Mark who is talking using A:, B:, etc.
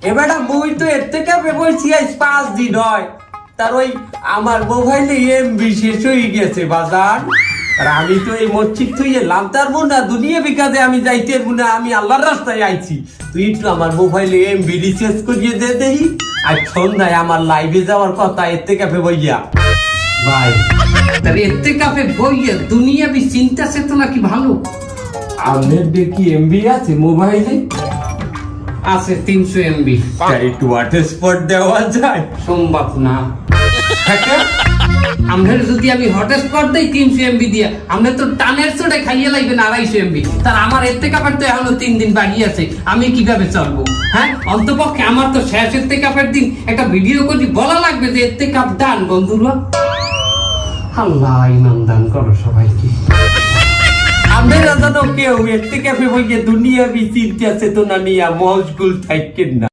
A: এবার বই তো এর থেকে বলছি আজ 5 দিন হয়, তার ওই আমার মোবাইলে এমবি শেষ হয়ে গেছে বাজার। আর আমি তো এই মসজিদ তুই এলাম তার না দুনিয়া বিকাজে আমি যাইতে না, আমি আল্লাহর রাস্তায় আইছি। তুই একটু আমার মোবাইলে এমবি রিচার্জ করিয়ে দে দেই। আর সন্ধ্যায় আমার লাইভে যাওয়ার কথা এতে কাপে বইয়া ভাই।
B: তার এতে কাপে বইয়া দুনিয়া বি চিন্তা চেতনা কি ভালো?
A: আপনার দেখি এমবি আছে মোবাইলে?
B: আছে 300 MB।
A: একটু হটস্পট দেওয়া যায়?
B: সম্ভব না।
A: থাকে
B: আমরা যদি আমি হটস্পট দেই 300 MB দিয়া, আমরা তো টানের চোটে খাইয়ে লাগবে 250 MB। তার আমার এতে কাপের তো এখনো 3 দিন বাকি আছে, আমি কিভাবে চলবো? হ্যাঁ, অন্তপক্ষে আমার তো শেষ এতে কাপের দিন একটা ভিডিও করে বলা লাগবে যে এতে কাপ দান বন্ধুরা। আল্লাহ ইমান দান করো সবাইকে।
A: আপনারা যেন কেউ এর থেকে বইয়ে দুনিয়া বি চিন্তা চেতনা নিয়ে মজগুল থাকেন না।